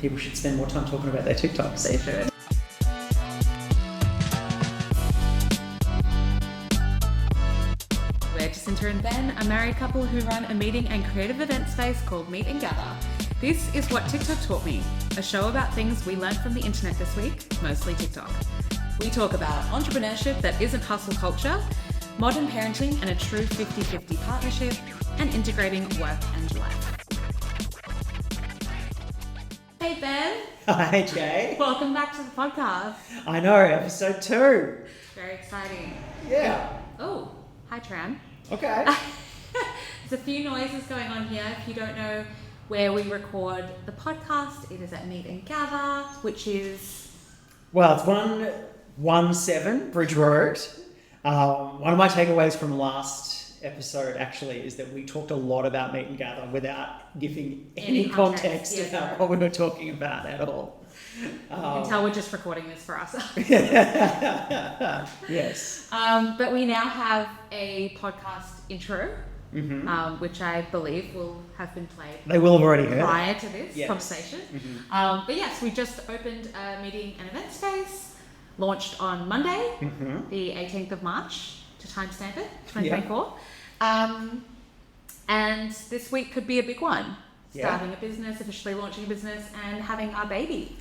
People should spend more time talking about their TikToks. They should. We're Jacinta and Ben, a married couple who run a meeting and creative event space called Meet and Gather. This is What TikTok Taught Me, a show about things we learned from the internet this week, mostly TikTok. We talk about entrepreneurship that isn't hustle culture, modern parenting and a true 50-50 partnership, and integrating work and life. Hey Ben. Hi Jay. Welcome back to the podcast. I know, episode 2. Very exciting. Yeah. Oh, hi Tram. Okay. There's a few noises going on here. If you don't know where we record the podcast, it is at Meet and Gather, which is... Well, it's 117 Bridge Road. One of my takeaways from last episode actually is that we talked a lot about Meet and Gather without giving any context about what we were talking about at all. You can tell we're just recording this for ourselves. Yes. But we now have a podcast intro, which I believe will have been played. They will have already heard prior to this conversation. Mm-hmm. But yes, we just opened a meeting and event space, launched on Monday, the 18th of March, to timestamp it, 2024. And this week could be a big one. Starting a business, officially launching a business, and having our baby.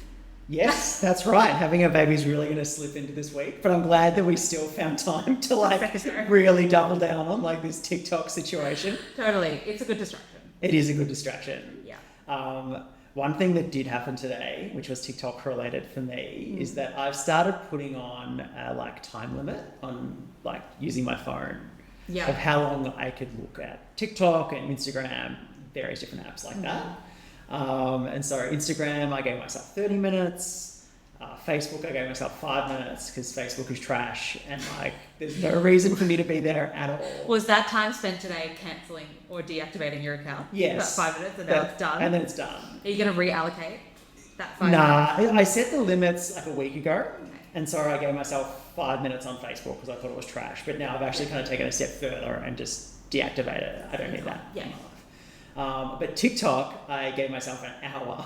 Yes, that's right. Having a baby is really going to slip into this week, but I'm glad that we still found time to really double down on this TikTok situation. Totally. It's a good distraction. It is a good distraction. Yeah. One thing that did happen today, which was TikTok related for me, is that I've started putting on a time limit on using my phone of how long I could look at TikTok and Instagram, various different apps like that. And so Instagram, I gave myself 30 minutes. Facebook, I gave myself 5 minutes because Facebook is trash and there's no reason for me to be there at all. Was that time spent today cancelling or deactivating your account? Yes. About 5 minutes and now it's done? And then it's done. Are you going to reallocate that 5 minutes? minutes? I set the limits a week ago. Okay. And so I gave myself 5 minutes on Facebook because I thought it was trash. But now I've actually kind of taken a step further and just deactivated it. I don't need that. Yeah. But TikTok, I gave myself an hour,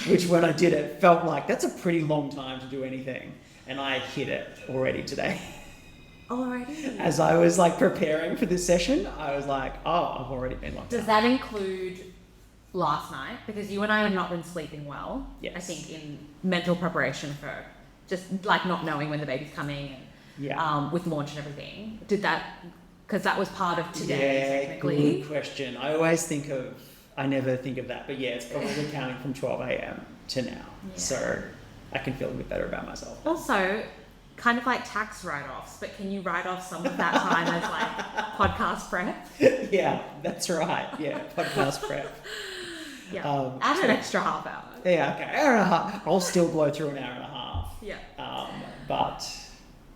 which when I did it, felt like that's a pretty long time to do anything. And I hit it already today. Already? As I was preparing for this session, I was like, oh, I've already been locked Does that include last night? Because you and I have not been sleeping well. Yes. I think in mental preparation for just not knowing when the baby's coming and with launch and everything. Did that... Because that was part of today, technically. Good question. I never think of that. But yeah, it's probably counting from 12 a.m. to now. Yeah. So I can feel a bit better about myself. Also, kind of like tax write-offs, but can you write off some of that time as podcast prep? Yeah, that's right. Yeah, podcast prep. Yeah, add an extra half hour. Yeah, okay. Hour and a half. I'll still blow through an hour and a half. Yeah. But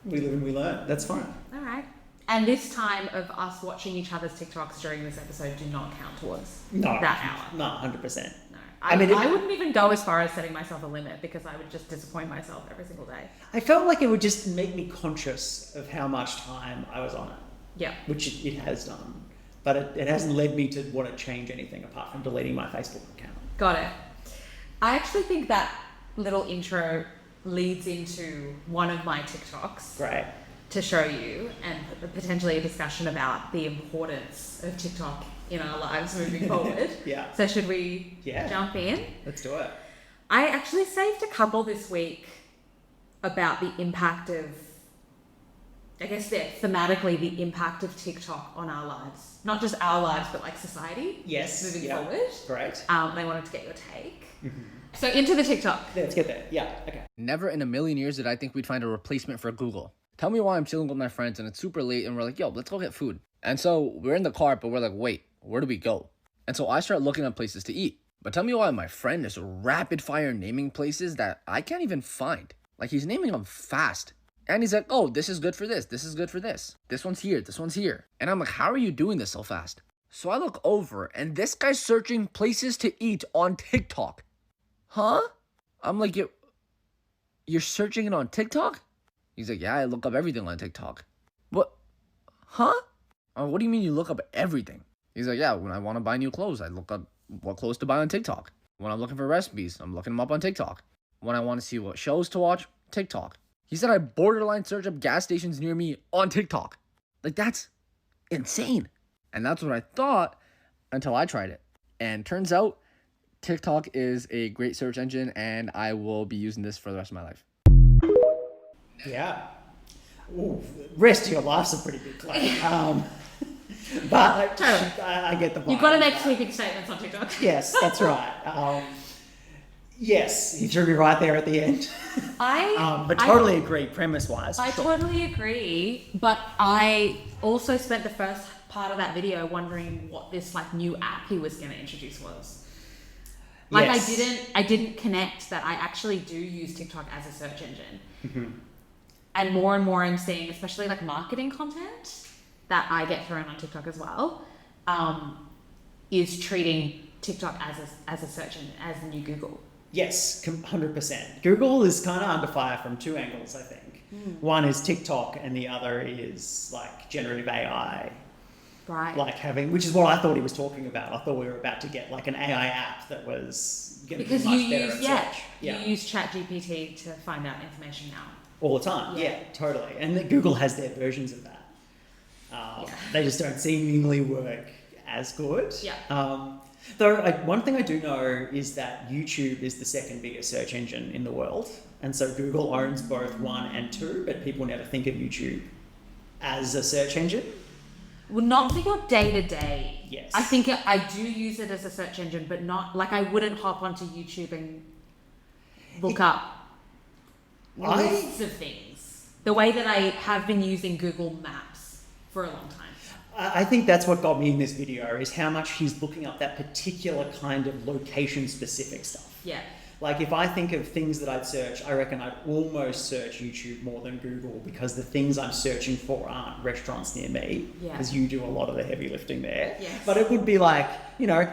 we live and we learn. That's fine. All right. And this time of us watching each other's TikToks during this episode do not count towards that hour. No, 100%. No. I wouldn't even go as far as setting myself a limit because I would just disappoint myself every single day. I felt like it would just make me conscious of how much time I was on it. Yeah. Which it has done. But it hasn't led me to want to change anything apart from deleting my Facebook account. Got it. I actually think that little intro leads into one of my TikToks. Great. To show you and potentially a discussion about the importance of TikTok in our lives moving forward. Yeah. So should we jump in? Let's do it. I actually saved a couple this week about the impact of, I guess thematically, the impact of TikTok on our lives. Not just our lives, but society. Yes. Moving forward. Great. And I wanted to get your take. So into the TikTok. Let's get there. Yeah. Okay. Never in a million years did I think we'd find a replacement for Google. Tell me why I'm chilling with my friends and it's super late and we're like, yo, let's go get food. And so we're in the car, but we're like, wait, where do we go? And so I start looking at places to eat. But tell me why my friend is rapid fire naming places that I can't even find. He's naming them fast. And he's like, oh, this is good for this. This is good for this. This one's here. This one's here. And I'm like, how are you doing this so fast? So I look over and this guy's searching places to eat on TikTok. Huh? I'm like, you're searching it on TikTok? He's like, yeah, I look up everything on TikTok. What? Huh? What do you mean you look up everything? He's like, yeah, when I want to buy new clothes, I look up what clothes to buy on TikTok. When I'm looking for recipes, I'm looking them up on TikTok. When I want to see what shows to watch, TikTok. He said I borderline search up gas stations near me on TikTok. Like, that's insane. And that's what I thought until I tried it. And turns out TikTok is a great search engine, and I will be using this for the rest of my life. Yeah. Ooh, rest of your life's a pretty big claim. But like, Totally. I get the vibe. You've got to make sweeping statements on TikTok. Yes, that's right. Yes, you threw me right there at the end. But totally agree, premise-wise. I totally agree, but I also spent the first part of that video wondering what this like new app he was going to introduce was. Like, yes. I didn't connect that I actually do use TikTok as a search engine. Mm-hmm. And more I'm seeing, especially like marketing content that I get thrown on TikTok as well, is treating TikTok as a search engine, as the new Google. Yes, 100%. Google is kind of under fire from two angles, I think. One is TikTok, and the other is like generative AI. Right. Like which is what I thought he was talking about. I thought we were about to get like an AI app that was going to be much better at search. You use ChatGPT to find out information now. All the time, yeah totally. And Google has their versions of that. They just don't seemingly work as good. Yeah. Though one thing I do know is that YouTube is the second biggest search engine in the world. And so Google owns both 1 and 2, but people never think of YouTube as a search engine. Well, not for your day-to-day. Yes. I think I do use it as a search engine, but not, like, I wouldn't hop onto YouTube and look up lists of things. The way that I have been using Google Maps for a long time. I think that's what got me in this video, is how much he's looking up that particular kind of location-specific stuff. Yeah. Like, if I think of things that I'd search, I reckon I'd almost search YouTube more than Google, because the things I'm searching for aren't restaurants near me, because you do a lot of the heavy lifting there. Yes. But it would be like,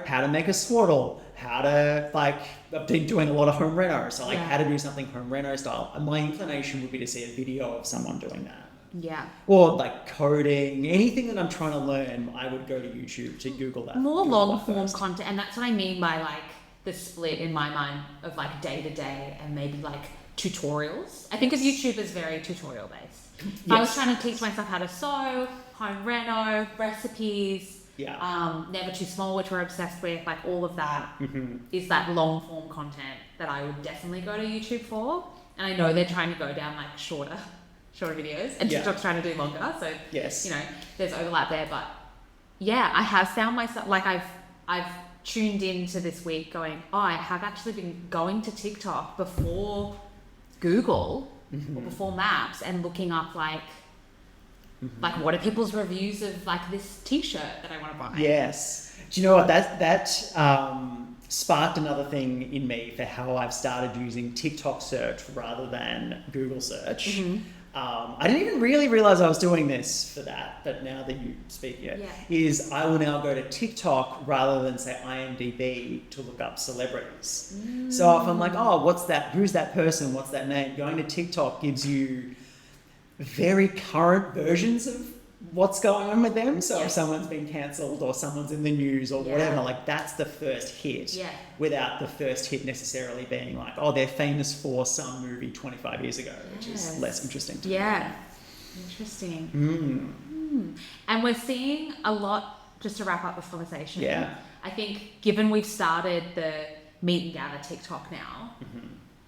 how to make a swaddle, how to, I've been doing a lot of home reno, so how to do something home reno style. And my inclination would be to see a video of someone doing that. Yeah. Or like coding, anything that I'm trying to learn, I would go to YouTube to Google that. More long form content, and that's what I mean by like the split in my mind of like day to day and maybe like tutorials. I think of YouTube as very tutorial based. If I was trying to teach myself how to sew, home reno, recipes, Never Too Small, which we're obsessed with, like all of that is that long form content that I would definitely go to YouTube for. And I know they're trying to go down like shorter videos, and TikTok's trying to do longer, so there's overlap there. But I have found myself like I've tuned into this week going, I have actually been going to TikTok before Google or before Maps and looking up like what are people's reviews of like this t-shirt that I want to buy. Yes. Do you know what, that sparked another thing in me for how I've started using TikTok search rather than Google search. I didn't even really realize I was doing this for that, but now that you speak is I will now go to TikTok rather than say IMDb to look up celebrities. So if I'm like, what's that? Who's that person? What's that name? Going to TikTok gives you very current versions of what's going on with them. So if someone's been cancelled or someone's in the news or whatever, like that's the first hit without the first hit necessarily being like, they're famous for some movie 25 years ago, which is less interesting to me. Interesting. And we're seeing a lot, just to wrap up this conversation, I think given we've started the Meet and Gather TikTok now,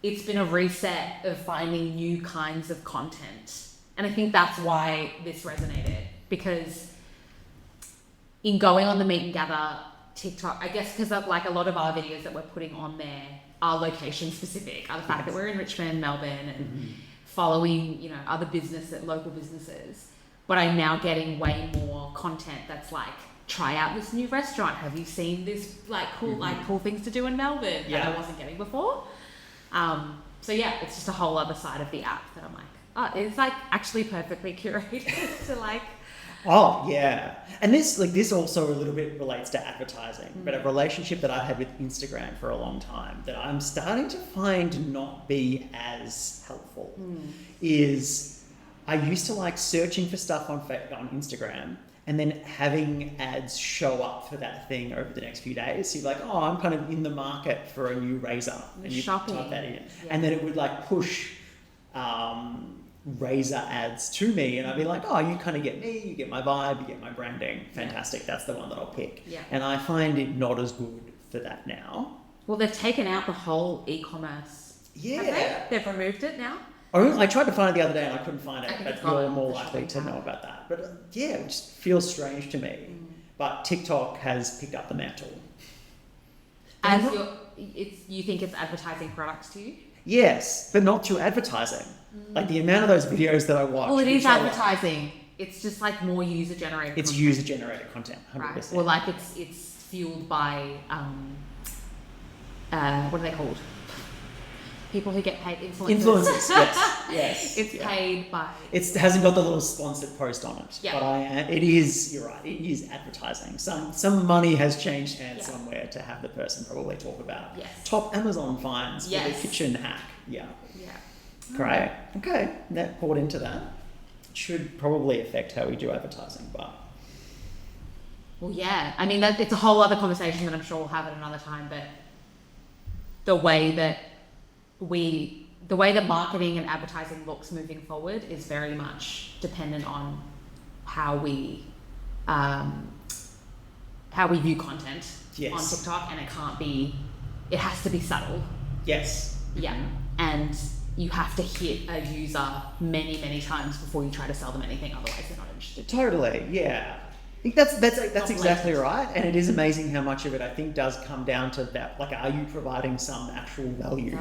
it's been a reset of finding new kinds of content. And I think that's why this resonated, because in going on the Meet and Gather TikTok, I guess because like a lot of our videos that we're putting on there are location specific, are the fact that we're in Richmond, Melbourne, and following, other local businesses. But I'm now getting way more content that's like, try out this new restaurant. Have you seen this cool things to do in Melbourne that I wasn't getting before? So it's just a whole other side of the app that I'm like, it's like actually perfectly curated to like. And this also a little bit relates to advertising, but a relationship that I had with Instagram for a long time that I'm starting to find not be as helpful is I used to like searching for stuff on Instagram and then having ads show up for that thing over the next few days. So you're like, oh, I'm kind of in the market for a new razor, and you type that in, and then it would like push razor ads to me, and I'd be like, oh, you kind of get me, you get my vibe, you get my branding, fantastic, that's the one that I'll pick. And I find it not as good for that now. Well, they've taken out the whole e-commerce. They've removed it now. I tried to find it the other day and I couldn't find it, but you're more likely to know about that. But it just feels strange to me. But TikTok has picked up the mantle. You think it's advertising products to you? Yes, but not through advertising. Like the amount of those videos that I watch. Well, it is advertising. It's just like more user-generated. It's user-generated content, 100%. Right. Well, like it's fueled by what are they called? People who get paid, influencers. Yes. It's paid by. It hasn't got the little sponsored post on it. Yeah. But it is. You're right. It is advertising. Some money has changed hands somewhere to have the person probably talk about top Amazon finds for the kitchen hack. Yeah. Great. Okay. That poured into that. It should probably affect how we do advertising, but. Well, yeah. I mean, it's a whole other conversation that I'm sure we'll have at another time. But the way that marketing and advertising looks moving forward is very much dependent on how we view content on TikTok, and it has to be subtle. Yes. Yeah. And you have to hit a user many, many times before you try to sell them anything, otherwise they're not interested. Totally, yeah. I think that's exactly right, and it is amazing how much of it I think does come down to that. Like, are you providing some actual value?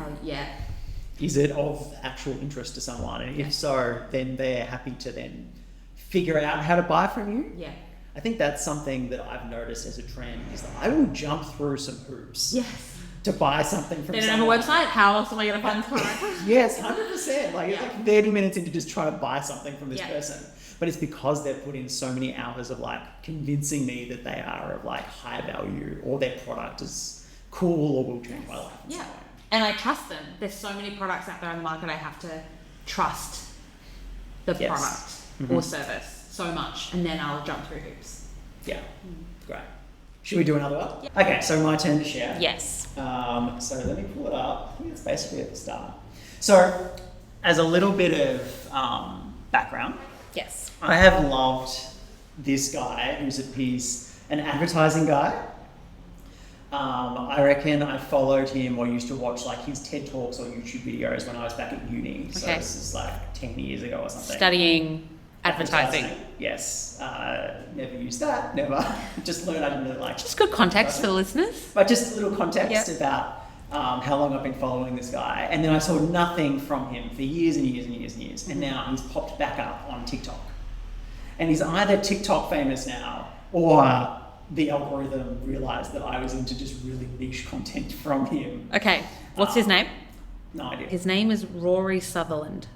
Is it of actual interest to someone? And if so, then they're happy to then figure out how to buy from you. Yeah. I think that's something that I've noticed as a trend, is that I will jump through some hoops. To buy something from someone. They don't have a website? How else am I going to find this? Yes, 100%. Like, it's like 30 minutes into just trying to buy something from this person. But it's because they've put in so many hours of like convincing me that they are of like high value, or their product is cool or will change my life. Yeah. And I trust them. There's so many products out there on the market. I have to trust the product or service so much, and then I'll jump through hoops. Yeah. Great. Should we do another one? Yeah. Okay, so my turn to share. Yes. So let me pull it up. I think it's basically at the start. So, as a little bit of background. Yes. I have loved this guy he's an advertising guy. I reckon I followed him or used to watch like his TED Talks or YouTube videos when I was back at uni. So this is like 10 years ago or something. Studying advertising. Yes. Never used that, never. Just learned I didn't really like. Just good context for the listeners. But just a little context about how long I've been following this guy. And then I saw nothing from him for years and years and years and years. And now he's popped back up on TikTok. And he's either TikTok famous now, or the algorithm realised that I was into just really niche content from him. Okay. What's his name? No idea. His name is Rory Sutherland.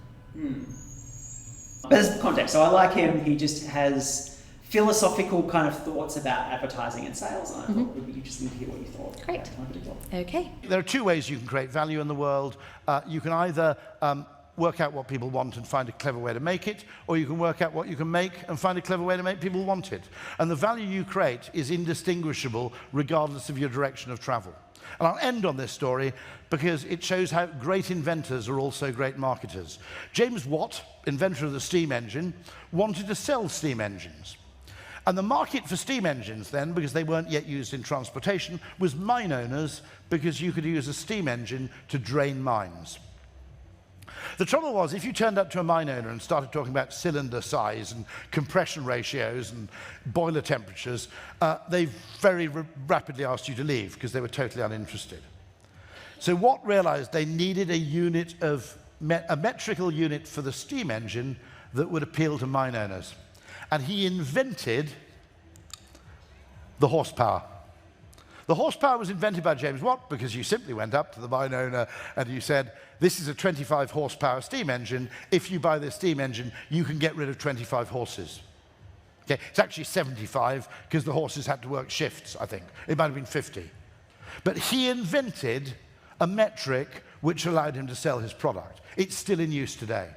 But there's context. So I like him. He just has philosophical kind of thoughts about advertising and sales. And I thought it would be interesting to hear what you thought. Great. Okay. There are two ways you can create value in the world. You can either work out what people want and find a clever way to make it, or you can work out what you can make and find a clever way to make people want it. And the value you create is indistinguishable regardless of your direction of travel. And I'll end on this story because it shows how great inventors are also great marketers. James Watt, inventor of the steam engine, wanted to sell steam engines. And the market for steam engines then, because they weren't yet used in transportation, was mine owners, because you could use a steam engine to drain mines. The trouble was, if you turned up to a mine owner and started talking about cylinder size and compression ratios and boiler temperatures, they very rapidly asked you to leave because they were totally uninterested. So Watt realized they needed a metrical unit for the steam engine that would appeal to mine owners. And he invented the horsepower. The horsepower was invented by James Watt because you simply went up to the mine owner and you said, this is a 25 horsepower steam engine. If you buy this steam engine, you can get rid of 25 horses. Okay, it's actually 75 because the horses had to work shifts, I think. It might have been 50. But he invented a metric which allowed him to sell his product. It's still in use today.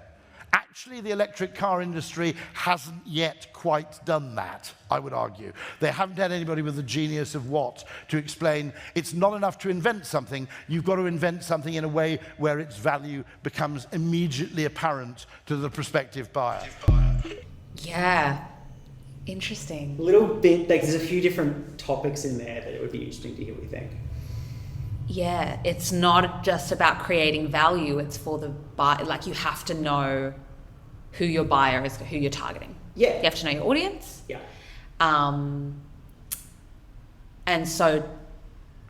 Actually, the electric car industry hasn't yet quite done that, I would argue. They haven't had anybody with the genius of what to explain it's not enough to invent something, you've got to invent something in a way where its value becomes immediately apparent to the prospective buyer. Yeah. Interesting. A little bit, like there's a few different topics in there that it would be interesting to hear what you think. Yeah, it's not just about creating value, it's for the buyer. Like, you have to know who your buyer is, who you're targeting. Yeah. You have to know your audience. Yeah. And so,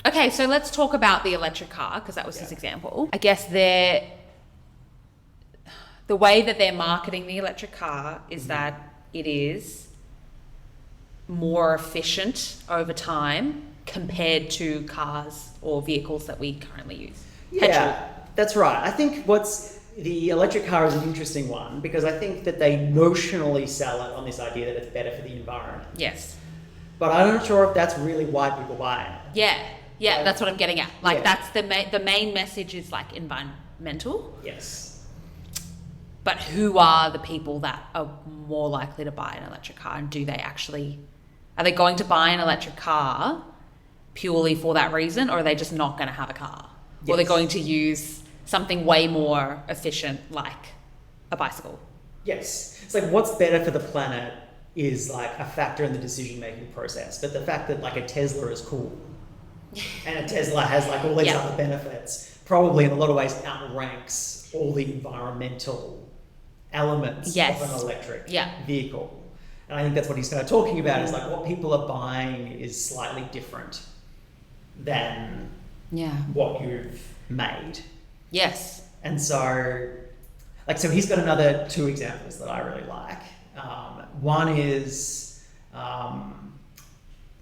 okay, so let's talk about the electric car, because that was his example. I guess the way that they're marketing the electric car is that it is more efficient over time compared to cars or vehicles that we currently use. Yeah, Petrol. that's right. I think the electric car is an interesting one because I think that they notionally sell it on this idea that it's better for the environment. Yes. But I'm not sure if that's really why people buy it. Yeah, that's what I'm getting at. Like, Yeah. that's the main message is like environmental. Yes. But who are the people that are more likely to buy an electric car, and are they going to buy an electric car purely for that reason, or are they just not going to have a car? Or they're going to use something way more efficient like a bicycle? Yes. It's like what's better for the planet is like a factor in the decision-making process. But the fact that like a Tesla is cool and a Tesla has like all these other benefits probably in a lot of ways outranks all the environmental elements of an electric vehicle. And I think that's what he's kind of talking about is like what people are buying is slightly different than what you've made. Yes. And so, so he's got another two examples that I really like. One is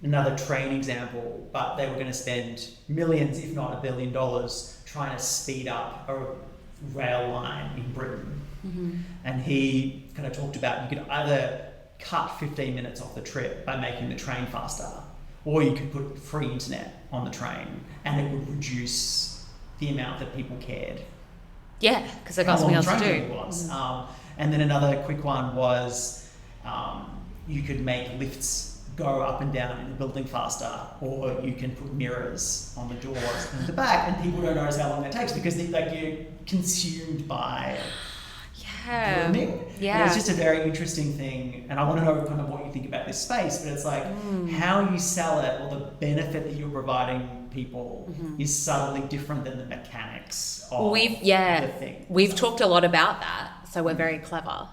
another train example, but they were going to spend millions, if not $1 billion, trying to speed up a rail line in Britain. And he kind of talked about you could either cut 15 minutes off the trip by making the train faster, or you could put free internet on the train and it would reduce the amount that people cared. Yeah, because they've got something else to do. Was. And then another quick one was you could make lifts go up and down in the building faster, or you can put mirrors on the doors and the back, and people don't notice how long that takes because you're consumed by grooming. Yeah. And it's just a very interesting thing, and I want to know kind of what you think about this space, but it's like how you sell it or the benefit that you're providing people is subtly different than the mechanics of the thing. We've talked a lot about that, so we're very clever.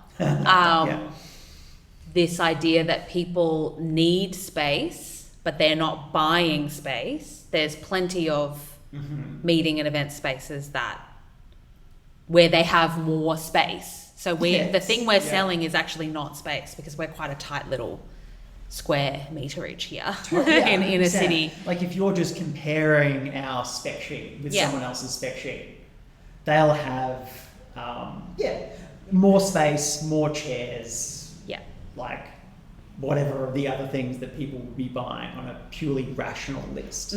This idea that people need space, but they're not buying space. There's plenty of meeting and event spaces where they have more space. So the thing we're selling is actually not space, because we're quite a tight little square meterage here in a city. Like if you're just comparing our spec sheet with someone else's spec sheet, they'll have more space, more chairs, like whatever the other things that people would be buying on a purely rational list.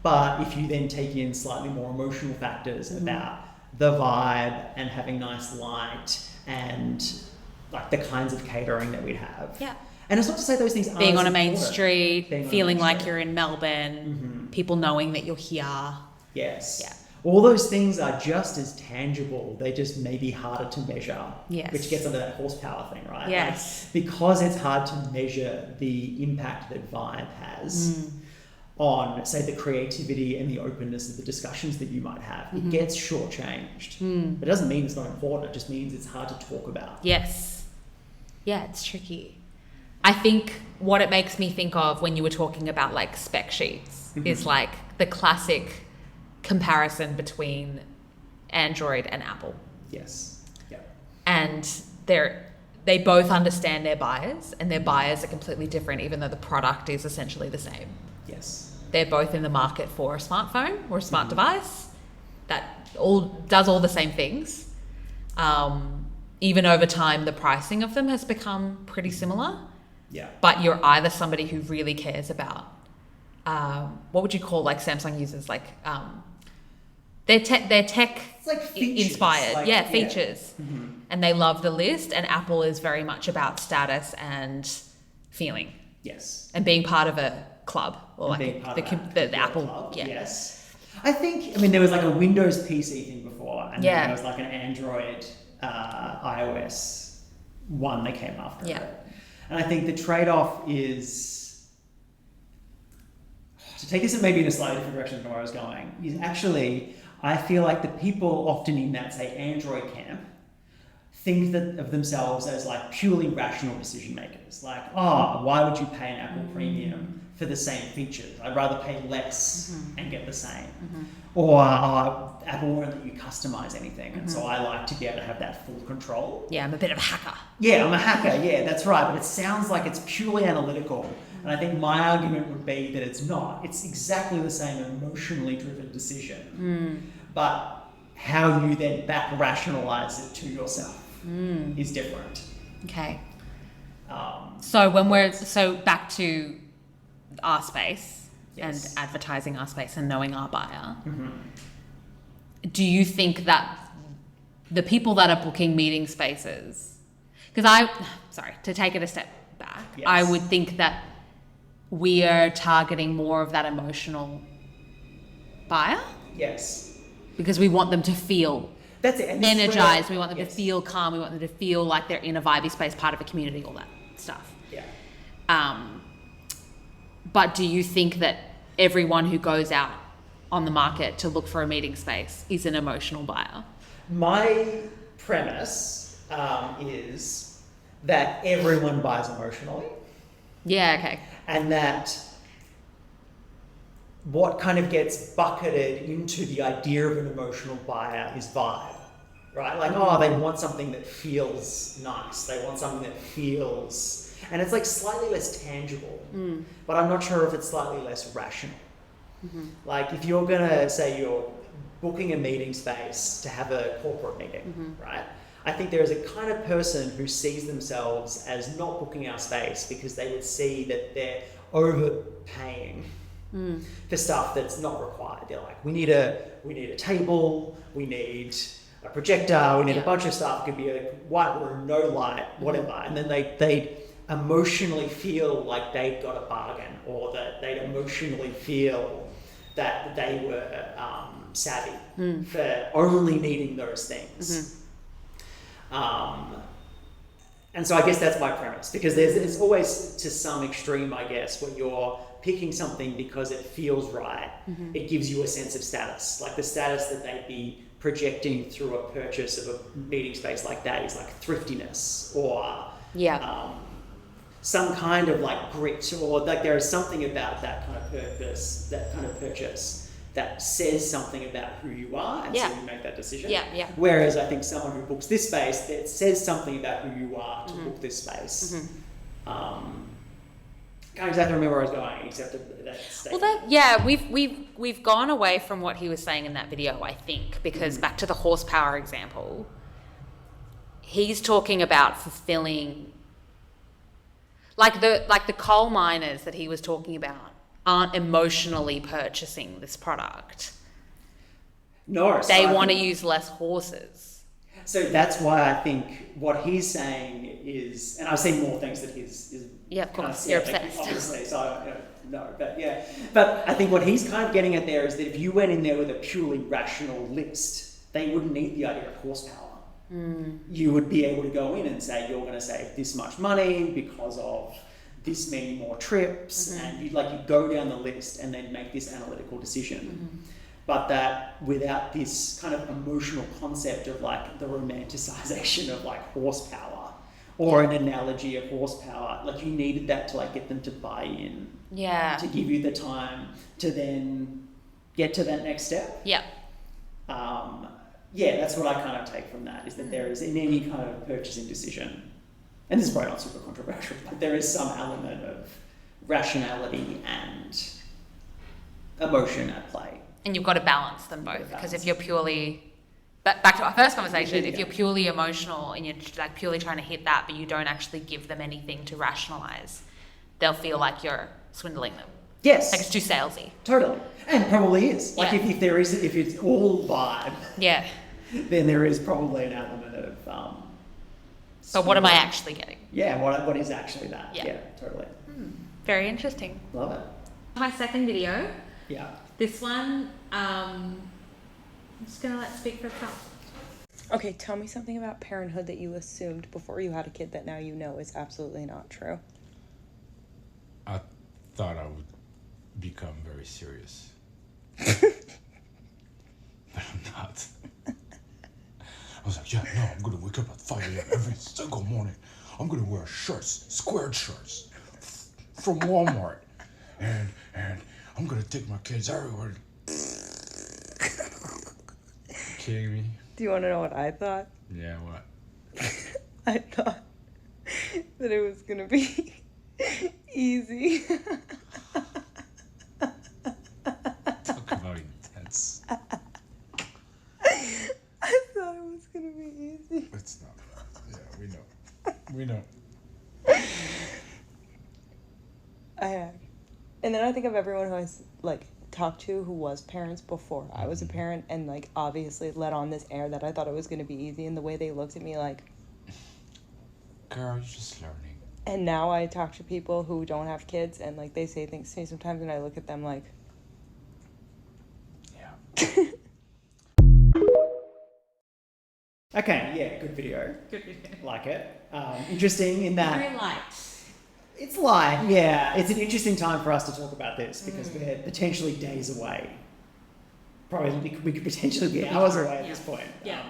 But if you then take in slightly more emotional factors about the vibe and having nice light and like the kinds of catering that we'd have. Yeah. And it's not to say those things aren't being on a main important. street, feeling like you're in Melbourne, people knowing that you're here. Yes. Yeah. All those things are just as tangible. They just may be harder to measure. Yes. Which gets under that horsepower thing, right? Yes. Like, because it's hard to measure the impact that vibe has on, say, the creativity and the openness of the discussions that you might have. It gets shortchanged. It doesn't mean it's not important. It just means it's hard to talk about. Yes. Yeah, it's tricky. I think what it makes me think of when you were talking about like spec sheets is like the classic comparison between Android and Apple. Yes. Yeah. And they both understand their buyers, and their buyers are completely different, even though the product is essentially the same. Yes. They're both in the market for a smartphone or a smart device that does all the same things. Even over time, the pricing of them has become pretty similar. Yeah. But you're either somebody who really cares about what would you call like Samsung uses they're tech it's like features, inspired, features. and they love the list, and Apple is very much about status and feeling. Yes. And being part of a club, or like the Apple club. Yeah. Yes. I think, I mean, there was like a Windows PC thing before, and Yeah. then there was like an Android, iOS one that came after Yeah. it. And I think the trade-off is, to take this maybe in a slightly different direction from where I was going, is actually, I feel like the people often in that, say, Android camp, think that of themselves as like purely rational decision makers. Like, why would you pay an Apple Premium for the same features? I'd rather pay less and get the same. Or Apple won't let you customize anything, and so I like to be able to have that full control. Yeah, I'm a bit of a hacker. Yeah, I'm a hacker, yeah, that's right, but it sounds like it's purely analytical, and I think my argument would be that it's not. It's exactly the same emotionally driven decision, but how you then back rationalize it to yourself is different. Okay. So back to our space. Yes. And advertising our space and knowing our buyer. Do you think that the people that are booking meeting spaces, because to take it a step back, Yes. I would think that we are targeting more of that emotional buyer Yes. because we want them to feel That's it. And this is energized, where- we want them to feel calm, we want them to feel like they're in a vibey space, part of a community, all that stuff. Yeah. But do you think that everyone who goes out on the market to look for a meeting space is an emotional buyer? My premise is that everyone buys emotionally, Yeah, okay. and that what kind of gets bucketed into the idea of an emotional buyer is vibe, right? Like, they want something that feels nice. They want something that feels... And it's like slightly less tangible, but I'm not sure if it's slightly less rational. Like if you're gonna say you're booking a meeting space to have a corporate meeting, right? I think there is a kind of person who sees themselves as not booking our space because they would see that they're overpaying for stuff that's not required. They're like, we need a table, we need a projector, we need a bunch of stuff. It could be a white room, no light, whatever. And then they emotionally feel like they've got a bargain, or that they'd emotionally feel that they were savvy for only needing those things. And so I guess that's my premise, because there's always, to some extreme, I guess, where you're picking something because it feels right. It gives you a sense of status, like the status that they'd be projecting through a purchase of a meeting space like that is like thriftiness, or some kind of like grit, or like there is something about that kind of purpose, that kind of purchase that says something about who you are, and so you make that decision. Whereas I think someone who books this space, that says something about who you are to book this space. Can't exactly remember where I was going, except that statement. We've gone away from what he was saying in that video, I think, because back to the horsepower example, he's talking about fulfilling, like the coal miners that he was talking about aren't emotionally purchasing this product. No, they want to use less horses. So that's why I think what he's saying is, and I've seen more things that he's of course, you're obsessed. Obviously, so I don't know, but yeah. But I think what he's kind of getting at there is that if you went in there with a purely rational list, they wouldn't need the idea of horsepower. You would be able to go in and say you're going to save this much money because of this many more trips, and you'd go down the list and then make this analytical decision. But that without this kind of emotional concept of like the romanticization of like horsepower, or an analogy of horsepower, like you needed that to like get them to buy in, to give you the time to then get to that next step. That's what I kind of take from that, is that there is, in any kind of purchasing decision, and this is probably not super controversial, but there is some element of rationality and emotion at play. And you've got to balance them both, because if you're purely, back to our first conversation, if you're purely emotional and you're like purely trying to hit that, but you don't actually give them anything to rationalize, they'll feel like you're swindling them. Yes. Like it's too salesy. Totally. And probably is. Like if it's all vibe, then there is probably an element of But what am I actually getting? Yeah, what is actually that? Yeah. Totally. Very interesting. Love it. My second video. Yeah. This one, I'm just gonna let it speak for itself. Okay, tell me something about parenthood that you assumed before you had a kid that now you know is absolutely not true. I thought I would become very serious. But I'm not. I was like, yeah, no, I'm gonna wake up at 5 a.m. every single morning. I'm gonna wear shirts, squared shirts from Walmart. And I'm gonna take my kids everywhere. Kidding me? Do you want to know what I thought? Yeah, what? I thought that it was gonna be easy. Talk about intense. I thought it was gonna be easy. It's not. Yeah, we know. We know. And then I think of everyone who I like talked to who was parents before I was a parent, and like obviously let on this air that I thought it was gonna be easy, and the way they looked at me like, Girl, you're just learning. and now I talk to people who don't have kids and like they say things to me sometimes and I look at them like, Yeah. Okay, yeah, good video. Good video. Like it. Interesting in that Very light. it's light, yeah. It's an interesting time for us to talk about this because we're potentially days away. Probably we could potentially be hours away at this point. Yeah.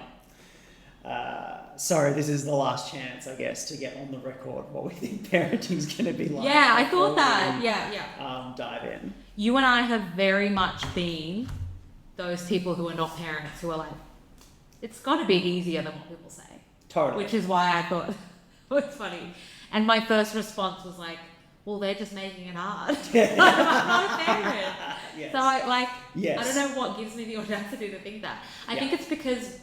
So this is the last chance, I guess, to get on the record what we think parenting's going to be like. Yeah, I thought before that. we, Yeah. dive in. You and I have very much been those people who are not parents who are like, it's got to be easier than what people say. Totally. Which is why I thought it was funny. And my first response was like, well, they're just making it hard. I'm not a parent. Yes. So I Yes. I don't know what gives me the audacity to think that. I Yeah. think it's because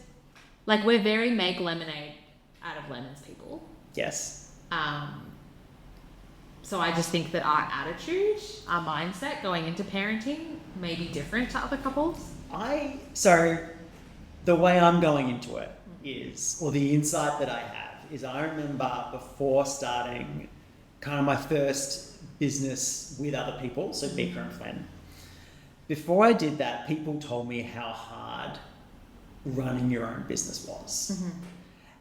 like we're very make lemonade out of lemons people. Yes. So I just think that our attitude, our mindset going into parenting may be different to other couples. So the way I'm going into it is, or the insight that I have is, I remember before starting kind of my first business with other people, so Beaker and Flynn. Before I did that, people told me how hard running your own business was. Mm-hmm.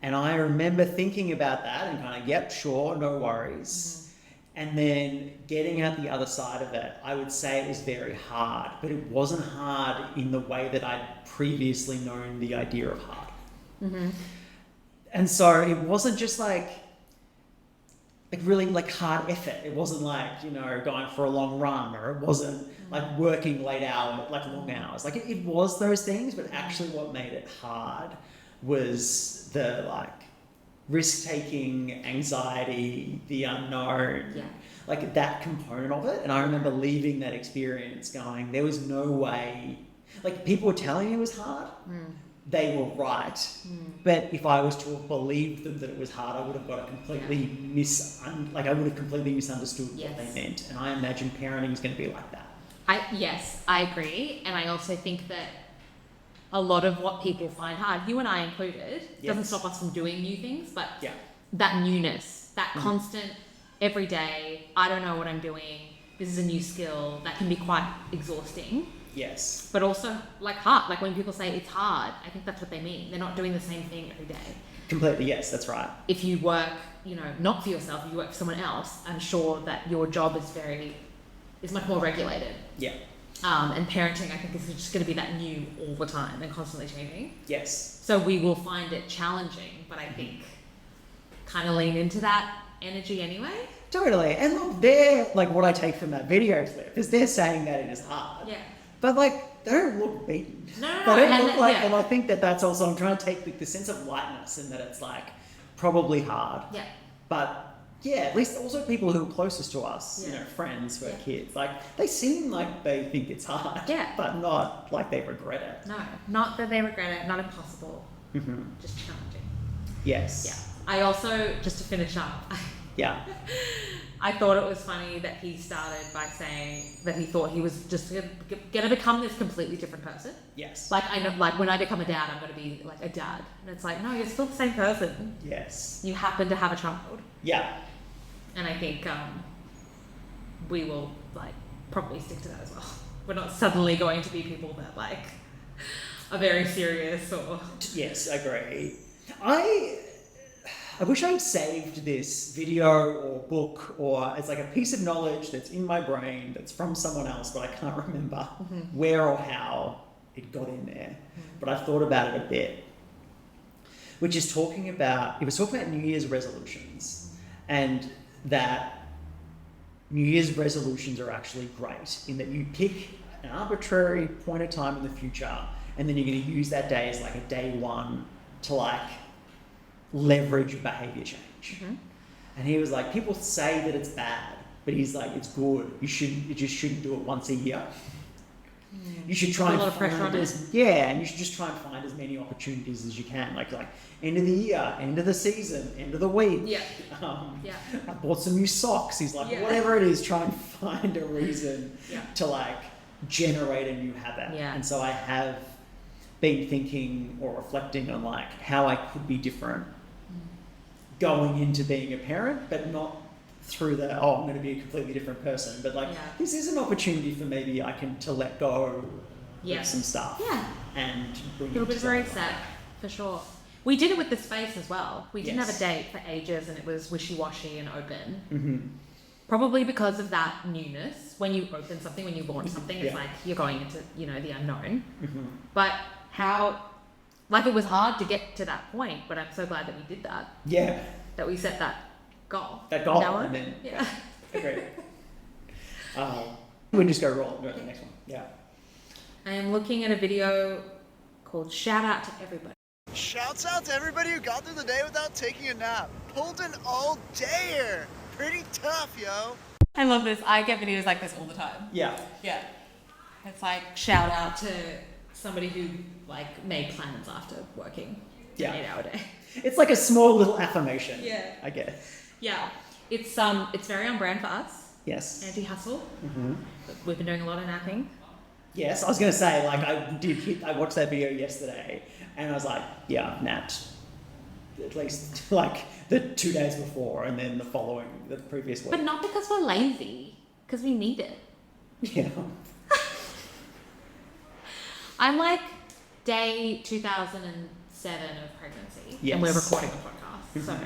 And I remember thinking about that and kind of, yep, sure, no worries. And then getting out the other side of it, I would say it was very hard, but it wasn't hard in the way that I'd previously known the idea of hard. Mm-hmm. And so it wasn't just like really like hard effort. It wasn't like, going for a long run, or it wasn't like working late hours, like long hours. Like it was those things, but actually what made it hard was the like risk-taking, anxiety, the unknown, like that component of it. And I remember leaving that experience going, there was no way, like people were telling me it was hard. They were right. But if I was to have believed them that it was hard, I would have got a completely misunderstood what they meant. And I imagine parenting is going to be like that. Yes, I agree. And I also think that a lot of what people find hard, you and I included, doesn't stop us from doing new things, but that newness, that constant, every day, I don't know what I'm doing, this is a new skill, that can be quite exhausting. Yes. But also like hard. Like when people say it's hard, I think that's what they mean. They're not doing the same thing every day. Completely, yes, that's right. If you work, not for yourself, if you work for someone else, I'm sure that your job is much more regulated. Yeah. And parenting, I think, is just going to be that new all the time and constantly changing. Yes. So we will find it challenging, but I think kind of lean into that energy anyway. Totally. And look, they're like, what I take from that video clip is they're saying that it is hard. Yeah. But like, they don't look beaten. No. They don't look like, and I think that that's also, I'm trying to take the sense of lightness in that it's like probably hard. Yeah. But yeah, at least also people who are closest to us, friends who are kids, like they seem like they think it's hard. Yeah. But not like they regret it. No, not that they regret it, not impossible. Mm-hmm. Just challenging. Yes. Yeah. I also, just to finish up, Yeah. I thought it was funny that he started by saying that he thought he was just going to become this completely different person. Yes. Like, I know, like when I become a dad, I'm going to be like a dad. And it's like, no, you're still the same person. Yes. You happen to have a child. Yeah. And I think we will like probably stick to that as well. We're not suddenly going to be people that like are very serious or... Yes, I agree. I wish I'd saved this video or book, or it's like a piece of knowledge that's in my brain that's from someone else, but I can't remember where or how it got in there. But I've thought about it a bit, which is talking about New Year's resolutions, and that New Year's resolutions are actually great in that you pick an arbitrary point of time in the future, and then you're going to use that day as like a day one to like leverage behavior change. And he was like, people say that it's bad, but he's like, it's good. You just shouldn't do it once a year. You should try a lot of pressure on it. And you should just try and find as many opportunities as you can. Like end of the year, end of the season, end of the week. Yeah. I bought some new socks. He's like, whatever it is, try and find a reason to like generate a new habit. Yeah. And so I have been thinking or reflecting on like how I could be different going into being a parent, but not through the, I'm going to be a completely different person, but like this is an opportunity for maybe to let go of some stuff and bring it'll be very set for sure. We did it with the space as well. We didn't have a date for ages, and it was wishy-washy and open. Probably because of that newness. When you open something, when you launch something, it's like you're going into the unknown. But it was hard to get to that point, but I'm so glad that we did that. Yeah. That we set that goal. And then agreed. We'll just go to the next one. Yeah. I am looking at a video called Shout Out to Everybody. Shouts out to everybody who got through the day without taking a nap. Pulled an all-dayer. Pretty tough, yo. I love this. I get videos like this all the time. Yeah. Yeah. It's like shout out to somebody who like made plans after working an 8-hour day. It's like a small little affirmation. Yeah. I guess. Yeah. It's very on brand for us. Yes. Anti-hustle. We've been doing a lot of napping. Yes, I was going to say, like, I watched that video yesterday, and I was like, yeah, I've napped at least, like, the 2 days before, and then the previous week. But not because we're lazy, because we need it. Yeah. I'm like day 2007 of pregnancy, and we're recording a podcast, so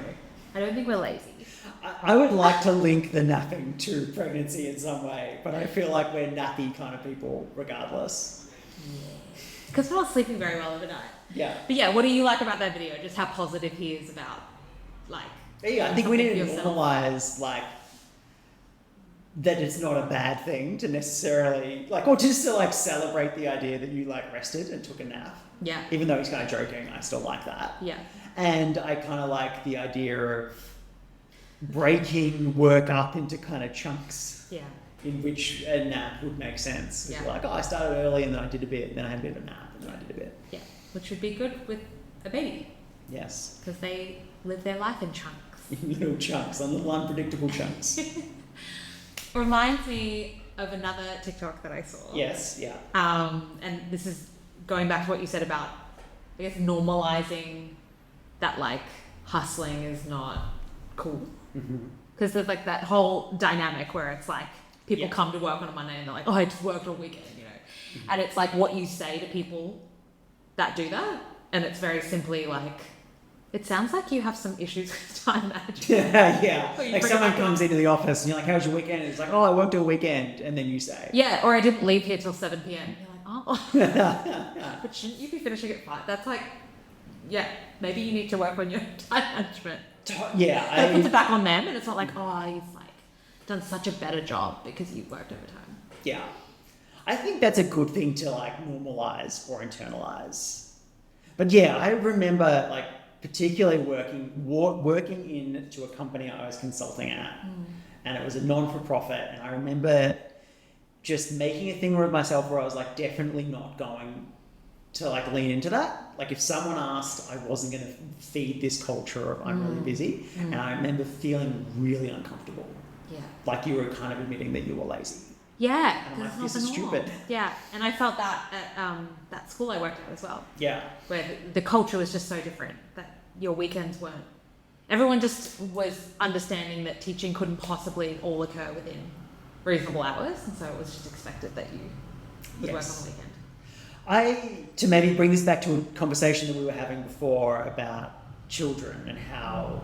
I don't think we're lazy. I would like to link the napping to pregnancy in some way, but I feel like we're nappy kind of people regardless. Because we're not sleeping very well overnight. Yeah. But yeah, what do you like about that video? Just how positive he is about, like... Yeah, I think we need to normalize, like, that it's not a bad thing to necessarily, like, or just to, like, celebrate the idea that you, like, rested and took a nap. Yeah. Even though he's kind of joking, I still like that. Yeah. And I kind of like the idea of breaking work up into kind of chunks. Yeah. In which a nap would make sense. Yeah. Like, I started early and then I did a bit, then I had a bit of a nap and then I did a bit. Yeah, which would be good with a baby. Yes. Because they live their life in chunks. In little chunks, on little unpredictable chunks. Reminds me of another TikTok that I saw. Yes, yeah. And this is going back to what you said about, I guess, normalizing that, like, hustling is not cool. Because there's, like, that whole dynamic where it's, like, people come to work on a Monday and they're like, oh, I just worked all weekend, you know. And it's, like, what you say to people that do that. And it's very simply, like, it sounds like you have some issues with time management. Yeah. Like, someone comes into the office and you're like, how's your weekend? And it's like, oh, I worked all weekend. And then you say. Yeah, or I didn't leave here till 7 p.m. You're like, oh. But shouldn't you be finishing at 5? That's like, yeah, maybe you need to work on your time management. Yeah. It puts it back on them, and it's not like, oh, you've like done such a better job because you worked overtime. Yeah. I think that's a good thing to like normalize or internalize. But yeah, I remember like particularly working into a company I was consulting at, and it was a non-for-profit, and I remember just making a thing with myself where I was like definitely not going to like lean into that. Like if someone asked, I wasn't going to feed this culture of I'm really busy. And I remember feeling really uncomfortable Yeah. Like you were kind of admitting that you were lazy. Yeah. And I'm like, this is stupid. Yeah. And I felt that at that school I worked at as well. Yeah. Where the culture was just so different that your weekends weren't. Everyone just was understanding that teaching couldn't possibly all occur within reasonable hours, and so it was just expected that you would work on the weekend. To maybe bring this back to a conversation that we were having before about children and how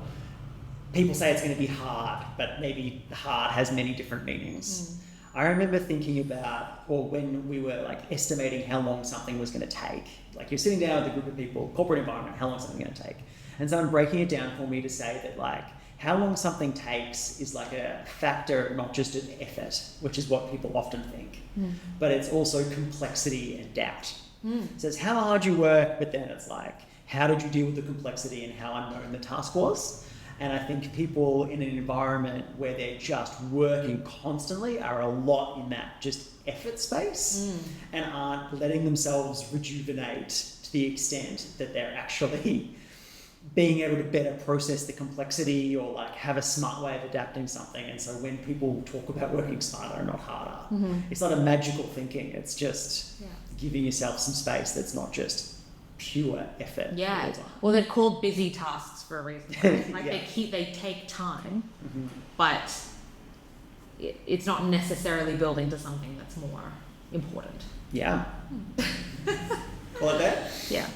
people say it's going to be hard, but maybe hard has many different meanings. I remember thinking about, or when we were like estimating how long something was going to take, like you're sitting down with a group of people, corporate environment, how long is something going to take? And someone breaking it down for me to say that like, how long something takes is like a factor, not just of effort, which is what people often think, but it's also complexity and doubt. So it's how hard you work, but then it's like, how did you deal with the complexity and how unknown the task was? And I think people in an environment where they're just working constantly are a lot in that just effort space and aren't letting themselves rejuvenate to the extent that they're actually being able to better process the complexity or like have a smart way of adapting something. And so when people talk about working smarter and not harder, it's not a magical thinking. It's just giving yourself some space that's not just pure effort. Yeah. Well, they're called busy tasks for a reason. Right? Like they take time, but it's not necessarily building to something that's more important. Yeah. Call it that? Yeah.